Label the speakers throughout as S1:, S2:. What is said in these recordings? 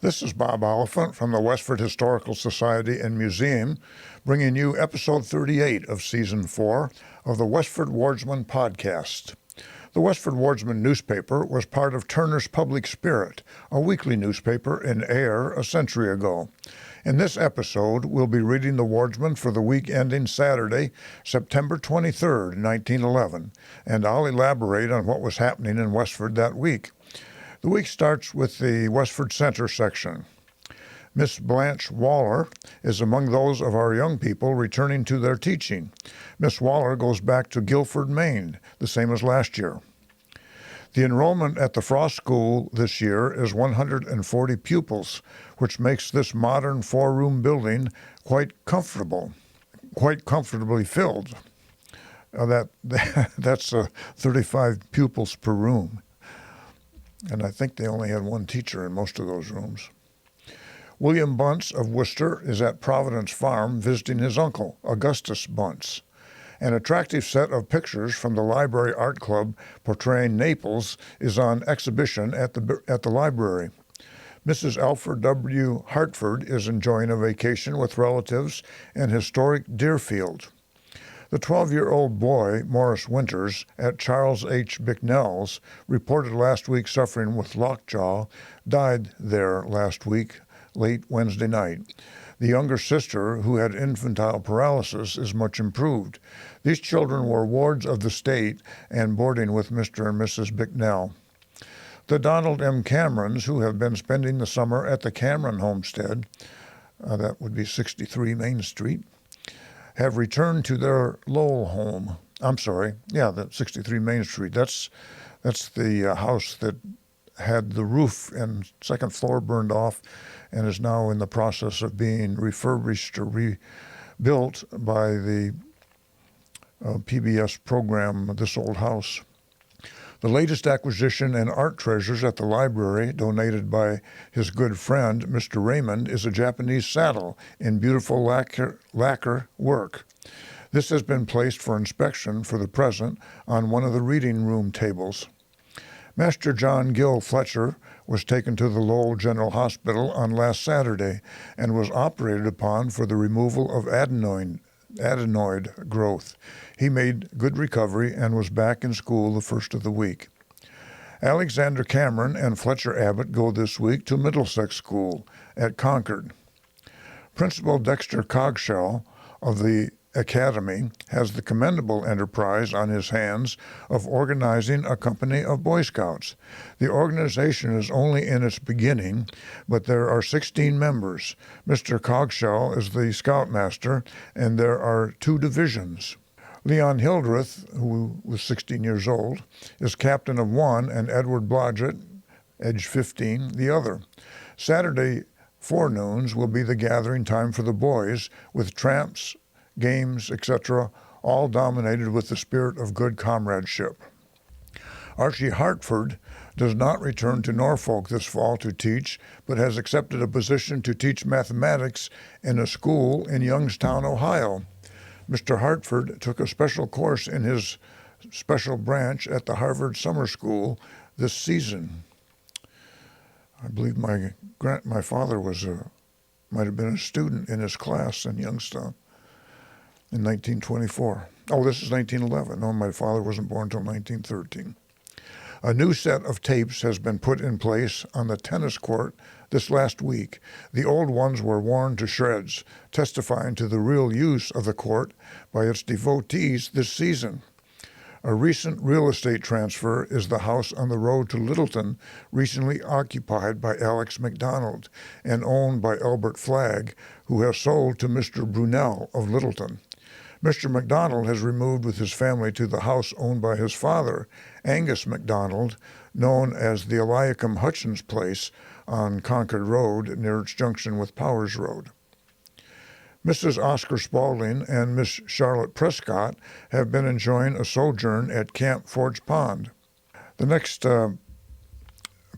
S1: This is Bob Oliphant from the Westford Historical Society and Museum, bringing you episode 38 of Season 4 of the Westford Wardsman podcast. The Westford Wardsman newspaper was part of Turner's Public Spirit, a weekly newspaper in Ayer a century ago. In this episode, we'll be reading the Wardsman for the week ending Saturday, September 23, 1911, and I'll elaborate on what was happening in Westford that week. The week starts with the Westford Center section. Miss Blanche Waller is among those of our young people returning to their teaching. Miss Waller goes back to Guilford, Maine, the same as last year. The enrollment at the Frost School this year is 140 pupils, which makes this modern four-room building quite comfortably filled. That's 35 pupils per room. And I think they only had one teacher in most of those rooms. William Bunce of Worcester is at Providence Farm visiting his uncle, Augustus Bunce. An attractive set of pictures from the Library Art Club portraying Naples is on exhibition at the library. Mrs. Alfred W. Hartford is enjoying a vacation with relatives in historic Deerfield. The 12-year-old boy, Morris Winters, at Charles H. Bicknell's, reported last week suffering with lockjaw, died there last week, late Wednesday night. The younger sister, who had infantile paralysis, is much improved. These children were wards of the state and boarding with Mr. and Mrs. Bicknell. The Donald M. Camerons, who have been spending the summer at the Cameron homestead, that would be 63 Main Street, have returned to their Lowell home. The 63 Main Street. That's the house that had the roof and second floor burned off and is now in the process of being refurbished or rebuilt by the PBS program, This Old House. The latest acquisition and art treasures at the library, donated by his good friend, Mr. Raymond, is a Japanese saddle in beautiful lacquer work. This has been placed for inspection for the present on one of the reading room tables. Master John Gill Fletcher was taken to the Lowell General Hospital on last Saturday and was operated upon for the removal of adenoid growth. He made good recovery and was back in school the first of the week. Alexander Cameron and Fletcher Abbott go this week to Middlesex School at Concord. Principal Dexter Cogshell of the Academy has the commendable enterprise on his hands of organizing a company of Boy Scouts. The organization is only in its beginning, but there are 16 members. Mr. Cogshell is the scoutmaster, and there are 2 divisions. Leon Hildreth, who was 16 years old, is captain of one, and Edward Blodgett, age 15, the other. Saturday forenoons will be the gathering time for the boys, with tramps, games, etc., all dominated with the spirit of good comradeship. Archie Hartford does not return to Norfolk this fall to teach, but has accepted a position to teach mathematics in a school in Youngstown, Ohio. Mr. Hartford took a special course in his special branch at the Harvard Summer School this season. I believe my father might have been a student in his class in Youngstown in 1924. Oh, this is 1911. No, my father wasn't born until 1913. A new set of tapes has been put in place on the tennis court this last week. The old ones were worn to shreds, testifying to the real use of the court by its devotees this season. A recent real estate transfer is the house on the road to Littleton, recently occupied by Alex McDonald and owned by Albert Flagg, who has sold to Mr. Brunel of Littleton. Mr. MacDonald has removed with his family to the house owned by his father, Angus MacDonald, known as the Eliakim Hutchins Place on Concord Road near its junction with Powers Road. Mrs. Oscar Spaulding and Miss Charlotte Prescott have been enjoying a sojourn at Camp Forge Pond. The next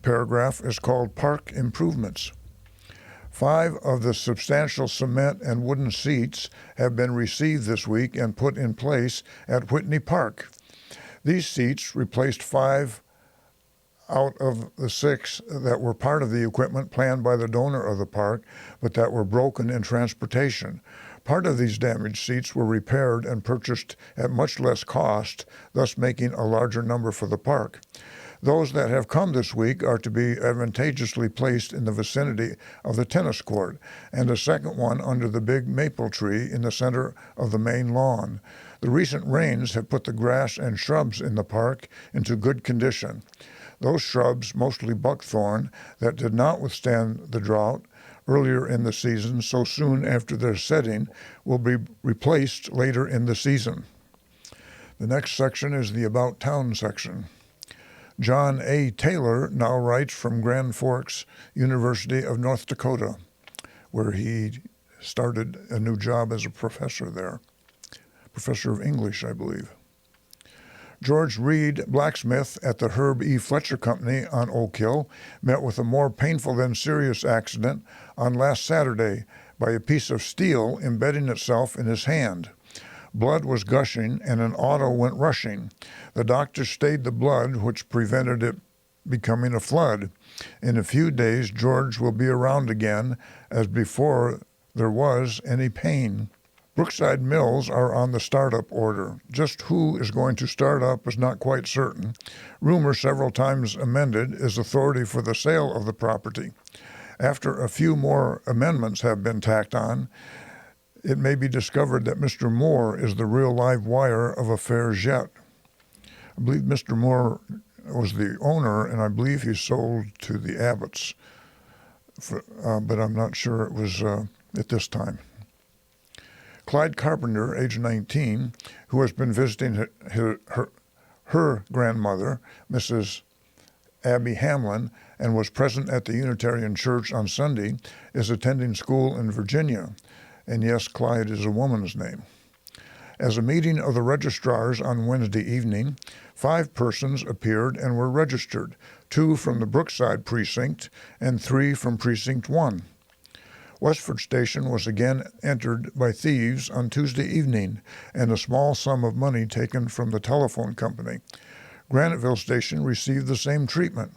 S1: paragraph is called Park Improvements. 5 of the substantial cement and wooden seats have been received this week and put in place at Whitney Park. These seats replaced 5 out of the 6 that were part of the equipment planned by the donor of the park, but that were broken in transportation. Part of these damaged seats were repaired and purchased at much less cost, thus making a larger number for the park. Those that have come this week are to be advantageously placed in the vicinity of the tennis court, and a second one under the big maple tree in the center of the main lawn. The recent rains have put the grass and shrubs in the park into good condition. Those shrubs, mostly buckthorn, that did not withstand the drought earlier in the season so soon after their setting, will be replaced later in the season. The next section is the About Town section. John A. Taylor now writes from Grand Forks, University of North Dakota, where he started a new job as a professor there. Professor of English, I believe. George Reed, blacksmith at the Herb E. Fletcher Company on Oak Hill, met with a more painful than serious accident on last Saturday by a piece of steel embedding itself in his hand. Blood was gushing and an auto went rushing. The doctor stayed the blood, which prevented it becoming a flood. In a few days, George will be around again as before there was any pain. Brookside Mills are on the startup order. Just who is going to start up is not quite certain. Rumor, several times amended, is authority for the sale of the property. After a few more amendments have been tacked on, it may be discovered that Mr. Moore is the real live wire of affairs yet. I believe Mr. Moore was the owner, and I believe he sold to the Abbotts, but I'm not sure it was at this time. Clyde Carpenter, age 19, who has been visiting her grandmother, Mrs. Abby Hamlin, and was present at the Unitarian Church on Sunday, is attending school in Virginia. And yes, Clyde is a woman's name. As a meeting of the registrars on Wednesday evening, 5 persons appeared and were registered, 2 from the Brookside Precinct and 3 from Precinct 1. Westford Station was again entered by thieves on Tuesday evening, and a small sum of money taken from the telephone company. Graniteville Station received the same treatment.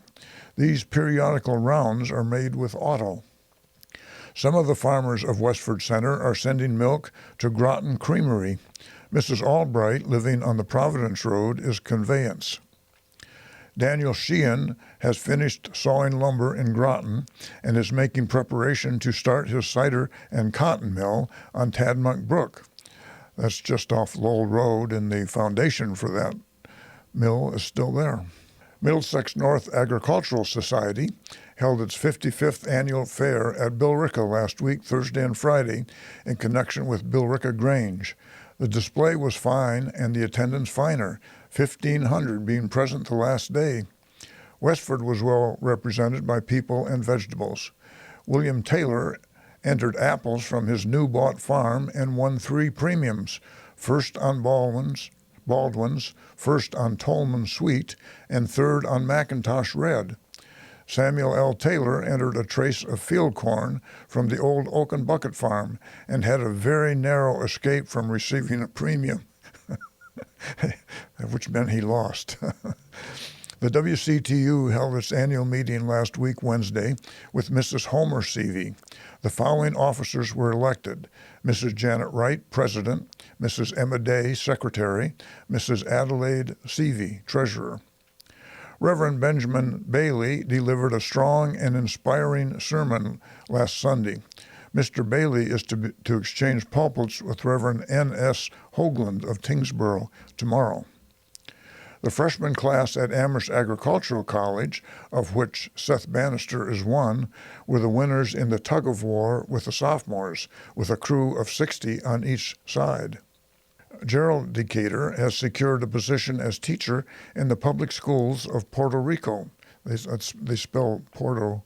S1: These periodical rounds are made with auto. Some of the farmers of Westford Center are sending milk to Groton Creamery. Mrs. Albright, living on the Providence Road, is conveyance. Daniel Sheehan has finished sawing lumber in Groton and is making preparation to start his cider and cotton mill on Tadmonk Brook. That's just off Lowell Road, and the foundation for that mill is still there. Middlesex North Agricultural Society held its 55th annual fair at Billerica last week, Thursday and Friday, in connection with Billerica Grange. The display was fine and the attendance finer, 1,500 being present the last day. Westford was well represented by people and vegetables. William Taylor entered apples from his new bought farm and won 3 premiums, first on Baldwin's, first on Tolman Sweet, and third on McIntosh Red. Samuel L. Taylor entered a trace of field corn from the old Oaken Bucket farm and had a very narrow escape from receiving a premium, which meant he lost. The WCTU held its annual meeting last week, Wednesday, with Mrs. Homer Seavey. The following officers were elected: Mrs. Janet Wright, President; Mrs. Emma Day, Secretary; Mrs. Adelaide Seavey, Treasurer. Reverend Benjamin Bailey delivered a strong and inspiring sermon last Sunday. Mr. Bailey is to exchange pulpits with Reverend N.S. Hoagland of Tingsboro tomorrow. The freshman class at Amherst Agricultural College, of which Seth Bannister is one, were the winners in the tug-of-war with the sophomores, with a crew of 60 on each side. Gerald Decatur has secured a position as teacher in the public schools of Puerto Rico. They spell Porto,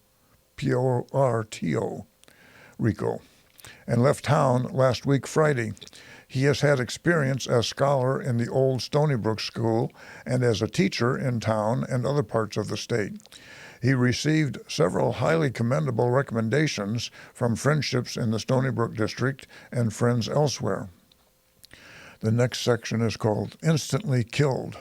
S1: P-O-R-T-O, Rico, and left town last week Friday. He has had experience as scholar in the old Stony Brook School and as a teacher in town and other parts of the state. He received several highly commendable recommendations from friendships in the Stony Brook district and friends elsewhere. The next section is called Instantly Killed.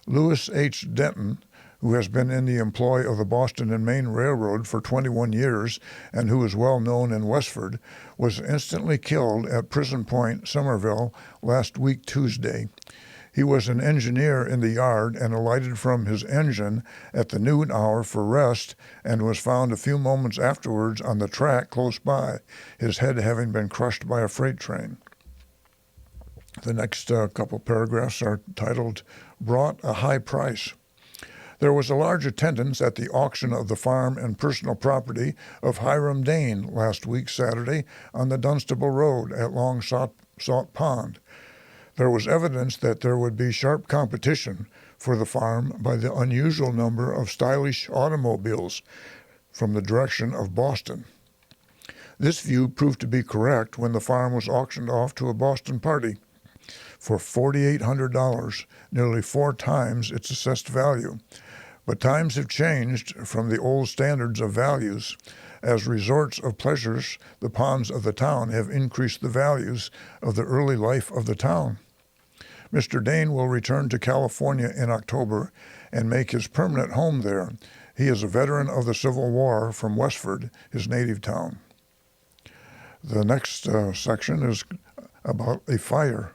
S1: Lewis H. Denton, who has been in the employ of the Boston and Maine Railroad for 21 years and who is well known in Westford, was instantly killed at Prison Point, Somerville, last week Tuesday. He was an engineer in the yard and alighted from his engine at the noon hour for rest and was found a few moments afterwards on the track close by, his head having been crushed by a freight train. The next couple paragraphs are titled, Brought a High Price. There was a large attendance at the auction of the farm and personal property of Hiram Dane last week Saturday on the Dunstable Road at Long Salt Pond. There was evidence that there would be sharp competition for the farm by the unusual number of stylish automobiles from the direction of Boston. This view proved to be correct when the farm was auctioned off to a Boston party for $4,800, nearly 4 times its assessed value. But times have changed from the old standards of values. As resorts of pleasures, the ponds of the town have increased the values of the early life of the town. Mr. Dane will return to California in October and make his permanent home there. He is a veteran of the Civil War from Westford, his native town. The next section is about a fire.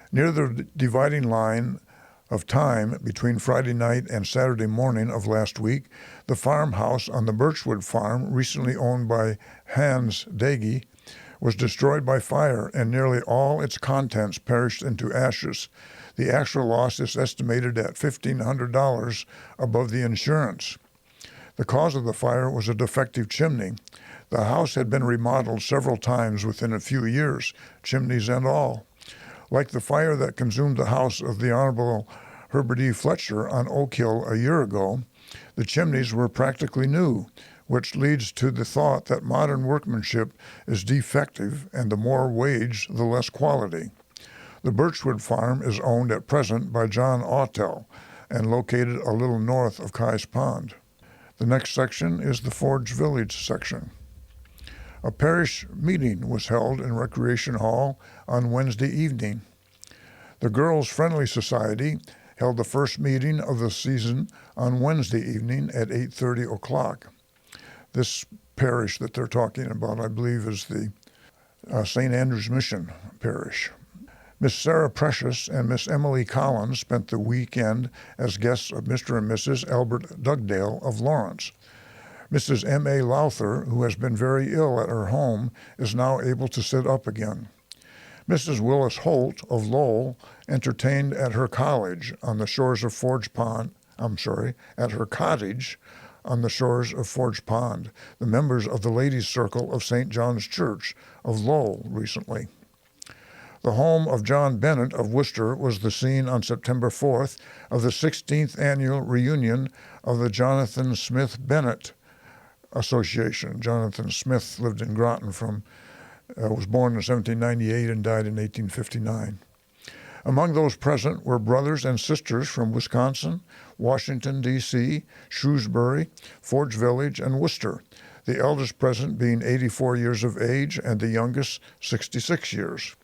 S1: Near the dividing line of time between Friday night and Saturday morning of last week, the farmhouse on the Birchwood farm, recently owned by Hans Dagey, was destroyed by fire and nearly all its contents perished into ashes. The actual loss is estimated at $1,500 above the insurance. The cause of the fire was a defective chimney. The house had been remodeled several times within a few years, chimneys and all. Like the fire that consumed the house of the Honorable Herbert E. Fletcher on Oak Hill a year ago, the chimneys were practically new, which leads to the thought that modern workmanship is defective and the more wage, the less quality. The Birchwood farm is owned at present by John Autel and located a little north of Keyes Pond. The next section is the Forge Village section. A parish meeting was held in Recreation Hall on Wednesday evening. The Girls Friendly Society held the first meeting of the season on Wednesday evening at 8:30 o'clock. This parish that they're talking about, I believe, is the St. Andrew's Mission Parish. Miss Sarah Precious and Miss Emily Collins spent the weekend as guests of Mr. and Mrs. Albert Dugdale of Lawrence. Mrs. M.A. Lowther, who has been very ill at her home, is now able to sit up again. Mrs. Willis Holt of Lowell entertained at her cottage on the shores of Forge Pond, the members of the Ladies' Circle of St. John's Church of Lowell recently. The home of John Bennett of Worcester was the scene on September 4th of the 16th annual reunion of the Jonathan Smith Bennett Association. Jonathan Smith lived in Groton was born in 1798 and died in 1859. Among those present were brothers and sisters from Wisconsin, Washington, D.C., Shrewsbury, Forge Village, and Worcester, the eldest present being 84 years of age and the youngest 66 years.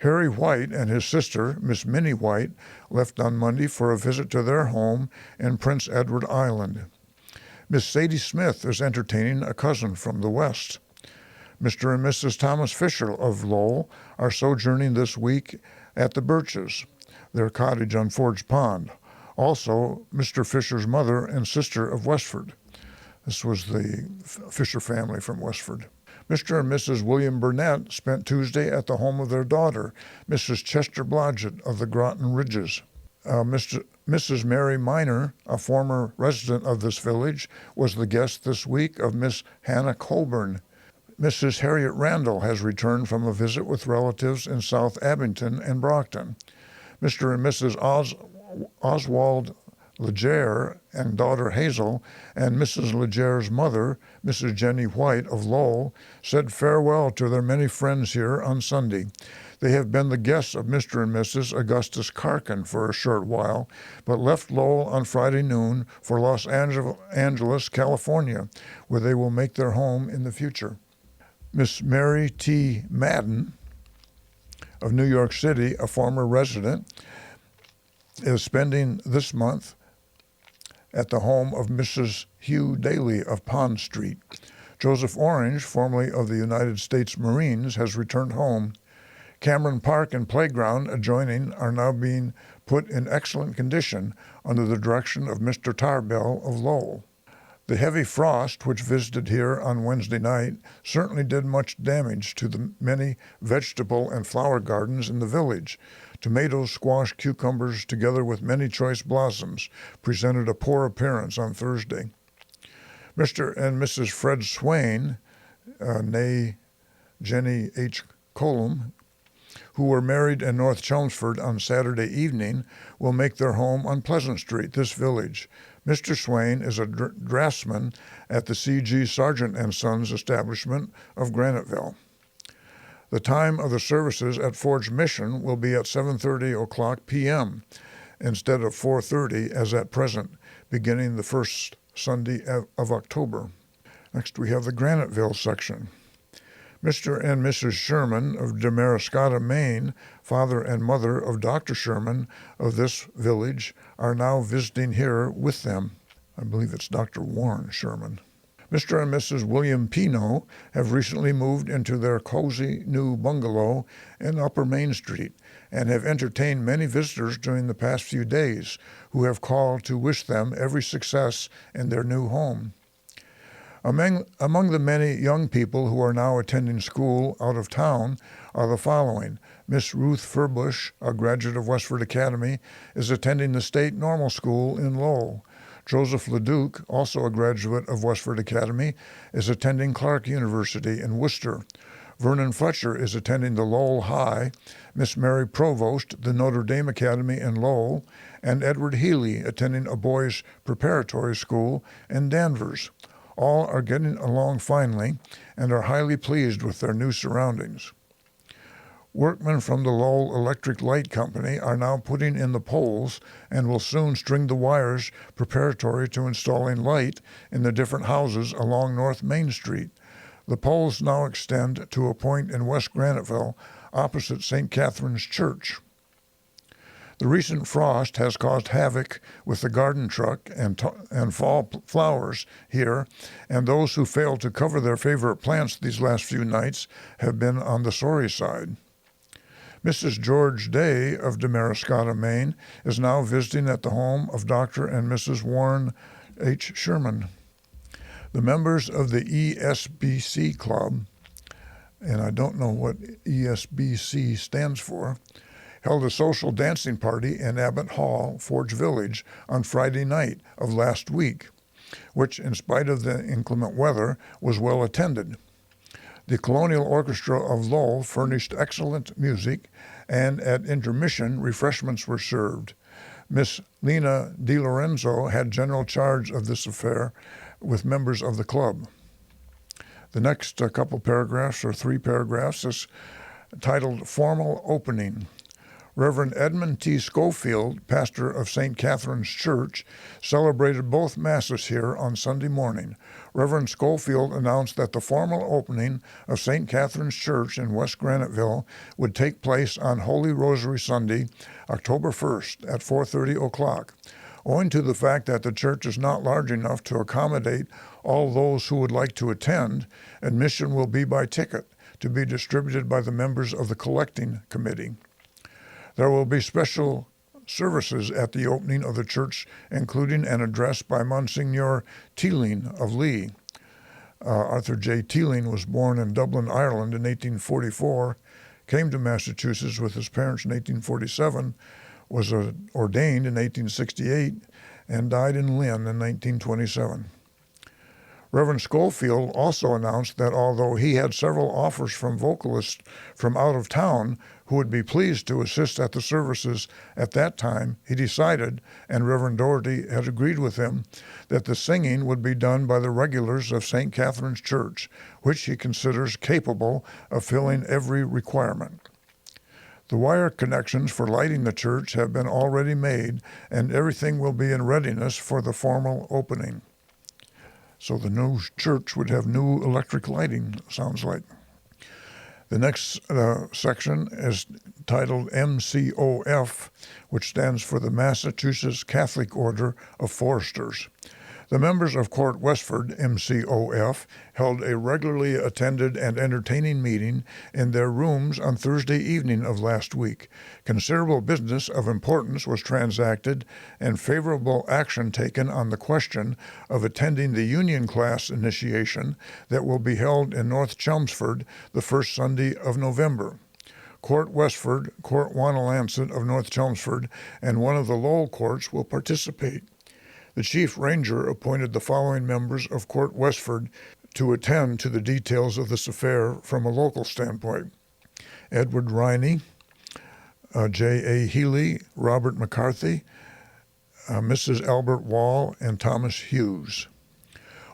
S1: Harry White and his sister, Miss Minnie White, left on Monday for a visit to their home in Prince Edward Island. Miss Sadie Smith is entertaining a cousin from the West. Mr. and Mrs. Thomas Fisher of Lowell are sojourning this week at the Birches, their cottage on Forge Pond. Also, Mr. Fisher's mother and sister of Westford. This was the Fisher family from Westford. Mr. and Mrs. William Burnett spent Tuesday at the home of their daughter, Mrs. Chester Blodgett of the Groton Ridges. Mrs. Mary Miner, a former resident of this village, was the guest this week of Miss Hannah Colburn. Mrs. Harriet Randall has returned from a visit with relatives in South Abington and Brockton. Mr. and Mrs. Oswald Legere and daughter Hazel and Mrs. Legere's mother, Mrs. Jenny White of Lowell, said farewell to their many friends here on Sunday. They have been the guests of Mr. and Mrs. Augustus Karkin for a short while, but left Lowell on Friday noon for Los Angeles, California, where they will make their home in the future. Miss Mary T. Madden of New York City, a former resident, is spending this month at the home of Mrs. Hugh Daly of Pond Street. Joseph Orange, formerly of the United States Marines, has returned home. Cameron Park and playground adjoining are now being put in excellent condition under the direction of Mr. Tarbell of Lowell. The heavy frost which visited here on Wednesday night certainly did much damage to the many vegetable and flower gardens in the village. Tomatoes, squash, cucumbers, together with many choice blossoms, presented a poor appearance on Thursday. Mr. and Mrs. Fred Swain, née Jenny H. Colum, who were married in North Chelmsford on Saturday evening, will make their home on Pleasant Street, this village. Mr. Swain is a draftsman at the C.G. Sargent & Sons establishment of Graniteville. The time of the services at Forge Mission will be at 7:30 p.m. instead of 4:30 as at present, beginning the first Sunday of October. Next we have the Graniteville section. Mr. and Mrs. Sherman of Damariscotta, Maine, father and mother of Dr. Sherman of this village, are now visiting here with them. I believe it's Dr. Warren Sherman. Mr. and Mrs. William Pino have recently moved into their cozy new bungalow in Upper Main Street and have entertained many visitors during the past few days who have called to wish them every success in their new home. Among the many young people who are now attending school out of town are the following. Miss Ruth Furbush, a graduate of Westford Academy, is attending the State Normal School in Lowell. Joseph LeDuc, also a graduate of Westford Academy, is attending Clark University in Worcester. Vernon Fletcher is attending the Lowell High, Miss Mary Provost, the Notre Dame Academy in Lowell, and Edward Healy attending a boys' preparatory school in Danvers. All are getting along finely and are highly pleased with their new surroundings. Workmen from the Lowell Electric Light Company are now putting in the poles and will soon string the wires preparatory to installing light in the different houses along North Main Street. The poles now extend to a point in West Graniteville opposite St. Catherine's Church. The recent frost has caused havoc with the garden truck and fall flowers here, and those who failed to cover their favorite plants these last few nights have been on the sorry side. Mrs. George Day of Damariscotta, Maine, is now visiting at the home of Dr. and Mrs. Warren H. Sherman. The members of the ESBC Club, and I don't know what ESBC stands for, held a social dancing party in Abbott Hall, Forge Village, on Friday night of last week, which, in spite of the inclement weather, was well attended. The Colonial Orchestra of Lowell furnished excellent music, and at intermission, refreshments were served. Miss Lena DiLorenzo had general charge of this affair with members of the club. The next couple paragraphs, or 3 paragraphs, is titled Formal Opening. Reverend Edmund T. Schofield, pastor of St. Catherine's Church, celebrated both Masses here on Sunday morning. Reverend Schofield announced that the formal opening of St. Catherine's Church in West Graniteville would take place on Holy Rosary Sunday, October 1st at 4:30. Owing to the fact that the church is not large enough to accommodate all those who would like to attend, admission will be by ticket to be distributed by the members of the collecting committee. There will be special services at the opening of the church, including an address by Monsignor Teeling of Lee. Arthur J. Teeling was born in Dublin, Ireland in 1844, came to Massachusetts with his parents in 1847, was ordained in 1868, and died in Lynn in 1927. Reverend Schofield also announced that although he had several offers from vocalists from out of town who would be pleased to assist at the services at that time, he decided, and Reverend Doherty had agreed with him, that the singing would be done by the regulars of St. Catherine's Church, which he considers capable of filling every requirement. The wire connections for lighting the church have been already made, and everything will be in readiness for the formal opening. So the new church would have new electric lighting, sounds like. The next section is titled MCOF, which stands for the Massachusetts Catholic Order of Foresters. The members of Court Westford, MCOF, held a regularly attended and entertaining meeting in their rooms on Thursday evening of last week. Considerable business of importance was transacted and favorable action taken on the question of attending the Union class initiation that will be held in North Chelmsford the first Sunday of November. Court Westford, Court Wanalancet of North Chelmsford, and one of the Lowell courts will participate. The Chief Ranger appointed the following members of Court Westford to attend to the details of this affair from a local standpoint: Edward Riney, J.A. Healy, Robert McCarthy, Mrs. Albert Wall, and Thomas Hughes.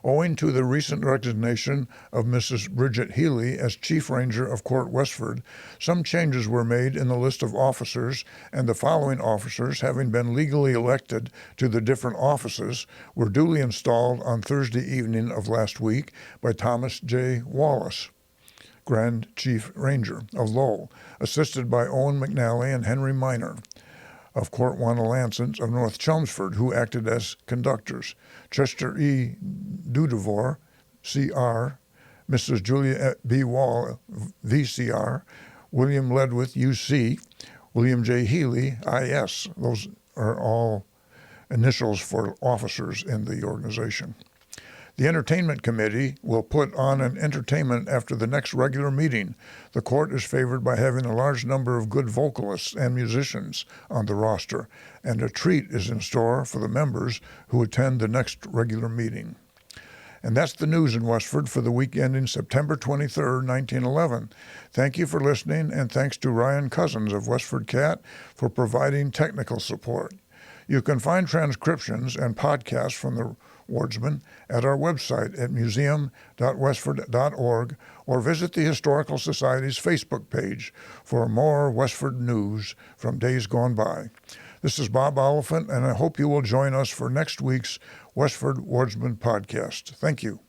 S1: Owing to the recent resignation of Mrs. Bridget Healy as Chief Ranger of Court Westford, some changes were made in the list of officers, and the following officers, having been legally elected to the different offices, were duly installed on Thursday evening of last week by Thomas J. Wallace, Grand Chief Ranger of Lowell, assisted by Owen McNally and Henry Minor of Court Wanalancet of North Chelmsford, who acted as conductors. Chester E. Dudevor, CR, Mrs. Julia B. Wall, VCR, William Ledwith, UC, William J. Healy, IS. Those are all initials for officers in the organization. The Entertainment Committee will put on an entertainment after the next regular meeting. The court is favored by having a large number of good vocalists and musicians on the roster, and a treat is in store for the members who attend the next regular meeting. And that's the news in Westford for the week ending September 23rd, 1911. Thank you for listening, and thanks to Ryan Cousins of WestfordCAT for providing technical support. You can find transcriptions and podcasts from the Wardsman at our website at museum.westford.org, or visit the Historical Society's Facebook page for more Westford news from days gone by. This is Bob Oliphant, and I hope you will join us for next week's Westford Wardsman podcast. Thank you.